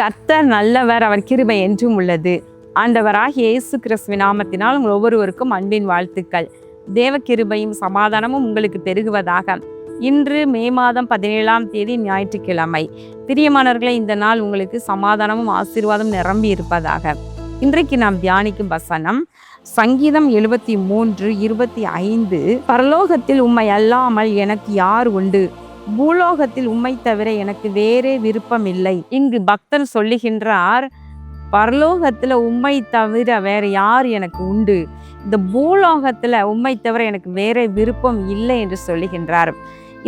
கர்த்தர் நல்லவர், அவர் கிருபை என்றும் உள்ளது. ஆண்டவராகிய இயேசு கிறிஸ்துவின் நாமத்தினால் உங்கள் ஒவ்வொருவருக்கும் அன்பின் வாழ்த்துக்கள். தேவ கிருபையும் சமாதானமும் உங்களுக்கு பெருகுவதாக. இன்று மே மாதம் 17ஆம் தேதி ஞாயிற்றுக்கிழமை. பிரியமானவர்களே, இந்த நாள் உங்களுக்கு சமாதானமும் ஆசீர்வாதம் நிரம்பி இருப்பதாக. இன்றைக்கு நாம் தியானிக்கும் வசனம் சங்கீதம் 73:25. பரலோகத்தில் உம்மை அல்லாமல் எனக்கு யார் உண்டு, பூலோகத்தில் உம்மை தவிர எனக்கு வேறே விருப்பம் இல்லை. இங்கு பக்தன் சொல்லுகின்றார், பரலோகத்துல உம்மை தவிர வேற யார் எனக்கு உண்டு, இந்த பூலோகத்துல உம்மை தவிர எனக்கு வேற விருப்பம் இல்லை என்று சொல்லுகின்றார்.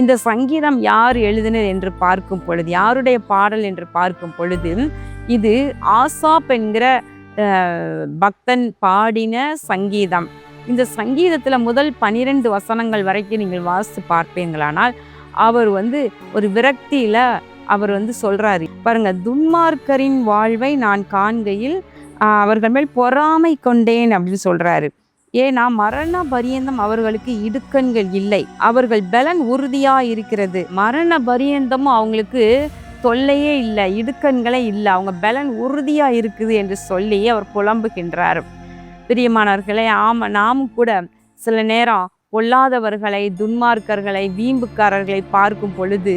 இந்த சங்கீதம் யார் எழுதினது என்று பார்க்கும் பொழுது, யாருடைய பாடல் என்று பார்க்கும் பொழுது, இது ஆசாப் என்கிற பக்தன் பாடின சங்கீதம். இந்த சங்கீதத்துல முதல் 12 வசனங்கள் வரைக்கும் நீங்கள் வாசித்து பார்ப்பீங்களானால் அவர் ஒரு விரக்தியில அவர் சொல்றாரு பாருங்க, துன்மார்க்கரின் வாழ்வை நான் காண்கையில் அவர்கள் மேல் பொறாமை கொண்டேன் அப்படின்னு சொல்றாரு. ஏன்னா மரண பரியந்தம் அவர்களுக்கு இடுக்கண்கள் இல்லை, அவர்கள் பலன் உறுதியா இருக்கிறது. மரண பரியந்தமும் அவங்களுக்கு தொல்லையே இல்லை, இடுக்கண்களே இல்லை, அவங்க பலன் உறுதியா இருக்குது என்று சொல்லி அவர் புலம்புகின்றார். பிரியமானவர்களே, நாமும் கூட சில நேரம் பொல்லாதவர்களை, துன்மார்க்கர்களை, வீம்புக்காரர்களை பார்க்கும் பொழுது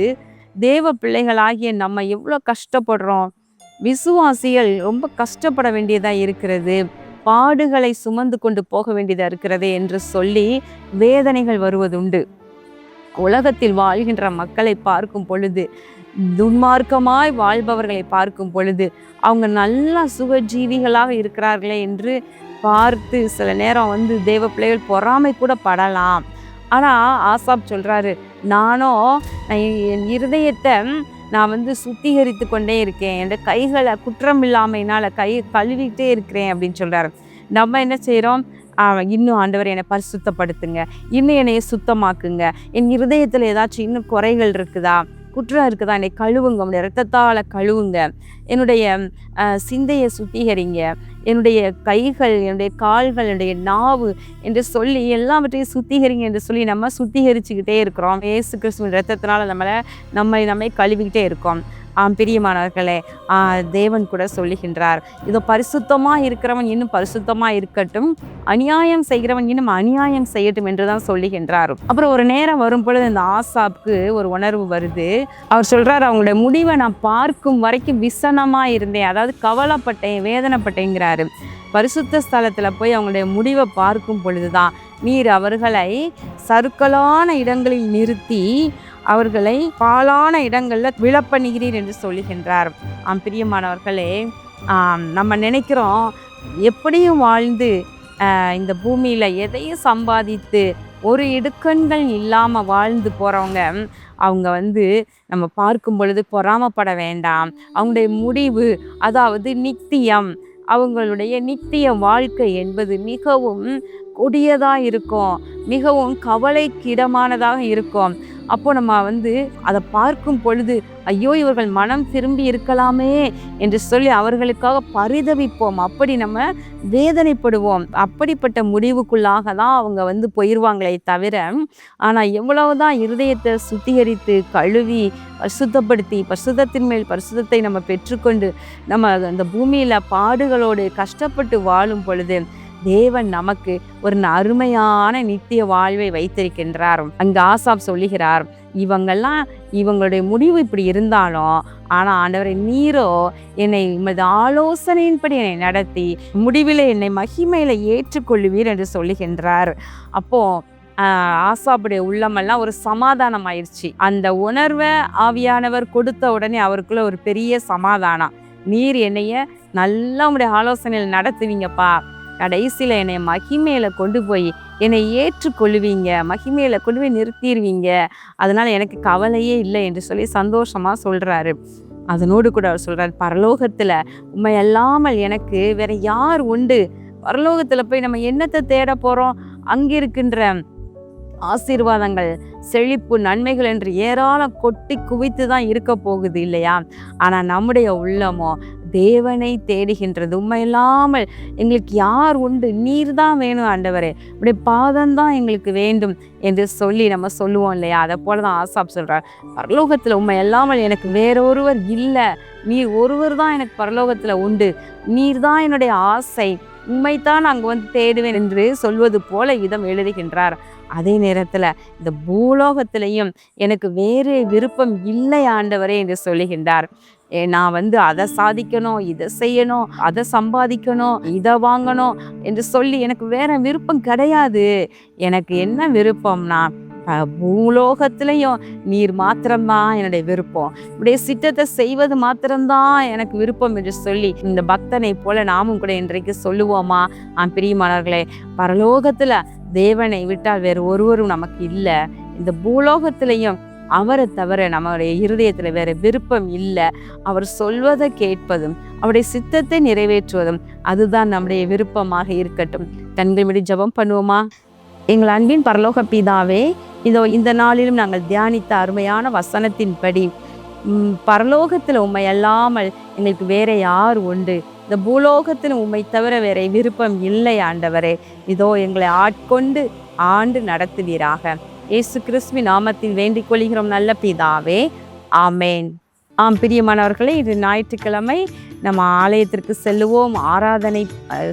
தேவ பிள்ளைகளாகிய நம்ம எவ்வளோ கஷ்டப்படுறோம். விசுவாசிகள் ரொம்ப கஷ்டப்பட வேண்டியதாக இருக்கிறது, பாடுகளை சுமந்து கொண்டு போக வேண்டியதாக இருக்கிறது என்று சொல்லி வேதனைகள் வருவதுண்டு. உலகத்தில் வாழ்கின்ற மக்களை பார்க்கும் பொழுது, துன்மார்க்கமாய் வாழ்பவர்களை பார்க்கும் பொழுது அவங்க நல்லா சுகஜீவிகளாக இருக்கிறார்களே என்று பார்த்து சில நேரம் தேவ பிள்ளைகள் பொறாமை கூட படலாம். ஆனால் ஆசாப் சொல்கிறாரு, என் இருதயத்தை நான் சுத்திகரித்து கொண்டே இருக்கேன், என் கைகளை குற்றம் இல்லாமையினால் கழுவிட்டே இருக்கிறேன் அப்படின்னு சொல்கிறாரு. நம்ம என்ன செய்கிறோம், இன்னும் ஆண்டவர் என்னை பரிசுத்தப்படுத்துங்க, இன்னும் என்னைய சுத்தமாக்குங்க, என் இருதயத்தில் ஏதாச்சும் இன்னும் குறைகள் இருக்குதா, குற்றம் இருக்குதா, என்னை கழுவுங்க, உடைய இரத்தத்தால் கழுவுங்க, என்னுடைய சிந்தையை சுத்திகரிங்க, என்னுடைய கைகள், என்னுடைய கால்கள், என்னுடைய நாவு என்று சொல்லி எல்லாவற்றையும் சுத்திகரிங்க என்று சொல்லி நம்ம சுத்திகரிச்சுக்கிட்டே இருக்கிறோம். இயேசு கிறிஸ்துவின் இரத்தத்தினால நம்மை கழுவிக்கிட்டே இருக்கோம். பிரியமானவர்களே, தேவன் கூட சொல்லுகின்றார், இதோ பரிசுத்தமாக இருக்கிறவன் இன்னும் பரிசுத்தமாக இருக்கட்டும், அநியாயம் செய்கிறவன் இன்னும் அநியாயம் செய்யட்டும் என்றுதான் சொல்லுகின்றார். அப்புறம் ஒரு நேரம் வரும் பொழுது இந்த ஆசாப்க்கு ஒரு உணர்வு வருது. அவர் சொல்றார், அவங்களுடைய முடிவை நான் பார்க்கும் வரைக்கும் விசனமாக இருந்தேன், அதாவது கவலைப்பட்டேன், வேதனைப்பட்டேங்கிறாரு. பரிசுத்த ஸ்தலத்தில் போய் அவங்களுடைய முடிவை பார்க்கும் பொழுதுதான் நீர் அவர்களை சறுக்கலான இடங்களில் நிறுத்தி அவர்களை பாலான இடங்களில் விழப்பண்ணுகிறீர் என்று சொல்லுகின்றார். பிரியமானவர்களே, நம்ம நினைக்கிறோம் எப்படியும் வாழ்ந்து இந்த பூமியில் எதையும் சம்பாதித்து ஒரு இடுக்கண்கள் இல்லாமல் வாழ்ந்து போகிறவங்க அவங்க நம்ம பார்க்கும் பொழுது பொறாமப்பட வேண்டாம். அவங்களுடைய முடிவு, அதாவது நித்தியம், அவங்களுடைய நித்திய வாழ்க்கை என்பது மிகவும் கொடியதாக இருக்கும், மிகவும் கவலைக்கிடமானதாக இருக்கும். அப்போ நம்ம அதை பார்க்கும் பொழுது ஐயோ இவர்கள் மனம் திரும்பி இருக்கலாமே என்று சொல்லி அவர்களுக்காக பரிதவிப்போம், அப்படி நம்ம வேதனைப்படுவோம். அப்படிப்பட்ட முடிவுக்குள்ளாக தான் அவங்க போயிடுவாங்களே தவிர, ஆனால் எவ்வளவுதான் இருதயத்தை சுத்திகரித்து கழுவி பரிசுத்தப்படுத்தி பரிசுத்தத்தின் மேல் பரிசுத்தத்தை நம்ம பெற்றுக்கொண்டு நம்ம அந்த பூமியில் பாடுகளோடு கஷ்டப்பட்டு வாழும் பொழுது தேவன் நமக்கு ஒரு அருமையான நித்திய வாழ்வை வைத்திருக்கின்றார். அங்கு ஆசாப் சொல்லுகிறார், இவங்களுடைய முடிவு இப்படி இருந்தாலும், ஆனால் ஆண்டவரை நீரோ என்னை உமது ஆலோசனையின்படி என்னை நடத்தி முடிவில் என்னை மகிமையில ஏற்றுக்கொள்ளுவீர் என்று சொல்லுகின்றார். அப்போ ஆசாப்புடைய உள்ளமெல்லாம் ஒரு சமாதானம் ஆயிடுச்சு. அந்த உணர்வை ஆவியானவர் கொடுத்த உடனே அவருக்குள்ள ஒரு பெரிய சமாதானம். நீர் என்னைய நல்லா உடைய ஆலோசனையில் நடத்துவீங்கப்பா, கடைசியில் என்னை மகிமையில கொண்டு போய் என்னை ஏற்றுக்கொள்ளுவீங்க, மகிமையில கொண்டு போய் நிறுத்திடுவீங்க, அதனால எனக்கு கவலையே இல்லை என்று சொல்லி சந்தோஷமா சொல்றாரு. அதனோடு கூட அவர் சொல்றாரு, பரலோகத்துல உண்மை அல்லாமல் எனக்கு வேற யார் உண்டு, பரலோகத்துல போய் நம்ம என்னத்தை தேட போறோம், அங்கிருக்கின்ற ஆசீர்வாதங்கள், செழிப்பு, நன்மைகள் என்று ஏராளம் கொட்டி குவித்து தான் இருக்க போகுது இல்லையா. ஆனால் நம்முடைய உள்ளமோ தேவனை தேடுகின்றது. உம்மை இல்லாமல் எங்களுக்கு யார் உண்டு? நீர் தான் வேணும் ஆண்டவரே, உடைய பாதம்தான் எங்களுக்கு வேண்டும் என்று சொல்லி நம்ம சொல்லுவோம் இல்லையா? அதை போல தான் ஆசாப் சொல்றார், பரலோகத்தில் உம்மை இல்லாமல் எனக்கு வேறொருவர் இல்லை, நீர் ஒருவர் தான் எனக்கு பரலோகத்தில் உண்டு, நீர் தான் என்னுடைய ஆசை, உண்மைத்தான் அங்கு வந்து தேடுவேன் என்று சொல்வது போல விதம் எழுதுகின்றார். அதே நேரத்தில் இந்த பூலோகத்திலையும் எனக்கு வேறு விருப்பம் இல்லை ஆண்டவரே என்று சொல்லுகின்றார். நான் வந்து அதை சாதிக்கணும், இதை செய்யணும், அதை சம்பாதிக்கணும், இதை வாங்கணும் என்று சொல்லி எனக்கு வேற விருப்பம் கிடையாது. எனக்கு என்ன விருப்பம்னா பூலோகத்திலையும் நீர் மாத்திரம்தான் என்னுடைய விருப்பம், இப்படிய சித்தத்தை செய்வது மாத்திரம்தான் எனக்கு விருப்பம் என்று சொல்லி இந்த பக்தனை போல நாமும் கூட இன்றைக்கு சொல்லுவோமா? பிரியமானவர்களே, பரலோகத்துல தேவனை விட்டால் வேறு ஒருவரும் நமக்கு இல்லை. இந்த பூலோகத்திலையும் அவரை தவிர நம்மளுடைய இருதயத்துல வேற விருப்பம் இல்லை. அவர் சொல்வதை கேட்பதும் அவருடைய சித்தத்தை நிறைவேற்றுவதும் அதுதான் நம்முடைய விருப்பமாக இருக்கட்டும். கண்கள் மூடி ஜெபம் பண்ணுவோமா? எங்கள் அன்பின் பரலோக பிதாவே, இதோ இந்த நாளிலும் நாங்கள் தியானித்த அருமையான வசனத்தின்படி பரலோகத்தில் உம்மை அல்லாமல் எங்களுக்கு வேற யார் உண்டு? இந்த பூலோகத்தில் உம்மை தவிர வேற விருப்பம் இல்லை ஆண்டவரே. இதோ எங்களை ஆட்கொண்டு ஆண்டு நடத்துவீராக. இயேசு கிறிஸ்துவின் நாமத்தில் வேண்டிக் கொள்கிறோம் நல்ல பிதாவே, ஆமேன். பிரியமானவர்களே, இது ஞாயிற்றுக்கிழமை நம்ம ஆலயத்திற்கு செல்லுவோம், ஆராதனை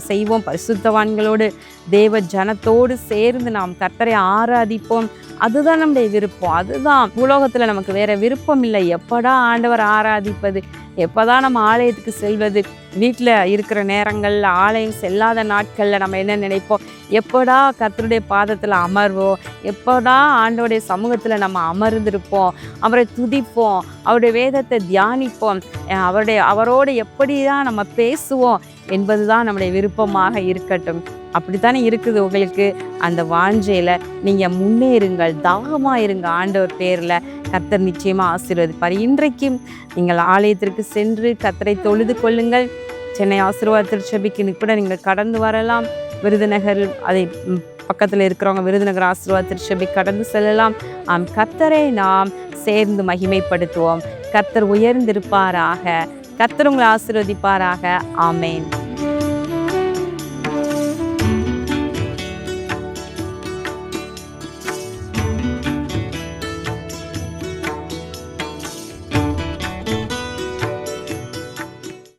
செய்வோம், பரிசுத்தவான்களோடு தேவ ஜனத்தோடு சேர்ந்து நாம் கர்த்தரை ஆராதிப்போம். அதுதான் நம்முடைய விருப்பம். அதுதான் பூலோகத்தில் நமக்கு வேற விருப்பம் இல்லை. எப்படா ஆண்டவர் ஆராதிப்பது, எப்போதான் நம்ம ஆலயத்துக்கு செல்வது? வீட்டில் இருக்கிற நேரங்களில், ஆலயம் செல்லாத நாட்களில் நம்ம என்ன நினைப்போம்? எப்போடா கர்த்தருடைய பாதத்தில் அமர்வோம், எப்போடா ஆண்டவருடைய சமூகத்தில் நம்ம அமர்ந்திருப்போம், அவரை துதிப்போம், அவருடைய வேதத்தை தியானிப்போம், அவரோடு எப்படி தான் நம்ம பேசுவோம் என்பது தான் நம்முடைய விருப்பமாக இருக்கட்டும். அப்படித்தானே இருக்குது உங்களுக்கு? அந்த வாஞ்சையில் நீங்கள் முன்னேறுங்கள், தாகமாக இருங்க. ஆண்டவர் பேரில் கர்த்தர் நிச்சயமாக ஆசீர்வதிப்பார். இன்றைக்கும் நீங்கள் ஆலயத்திற்கு சென்று கர்த்தரை தொழுது கொள்ளுங்கள். சென்னை ஆசீர்வாத திருச்சபைக்கு கூட நீங்கள் கடந்து வரலாம். விருதுநகர் அதை பக்கத்தில் இருக்கிறவங்க விருதுநகர் ஆசீர்வாத திருச்சபை கடந்து செல்லலாம். கர்த்தரை நாம் சேர்ந்து மகிமைப்படுத்துவோம். கர்த்தர் உயர்ந்திருப்பாராக. கர்த்தர் உங்களை ஆசீர்வதிப்பாராக. ஆமேன்.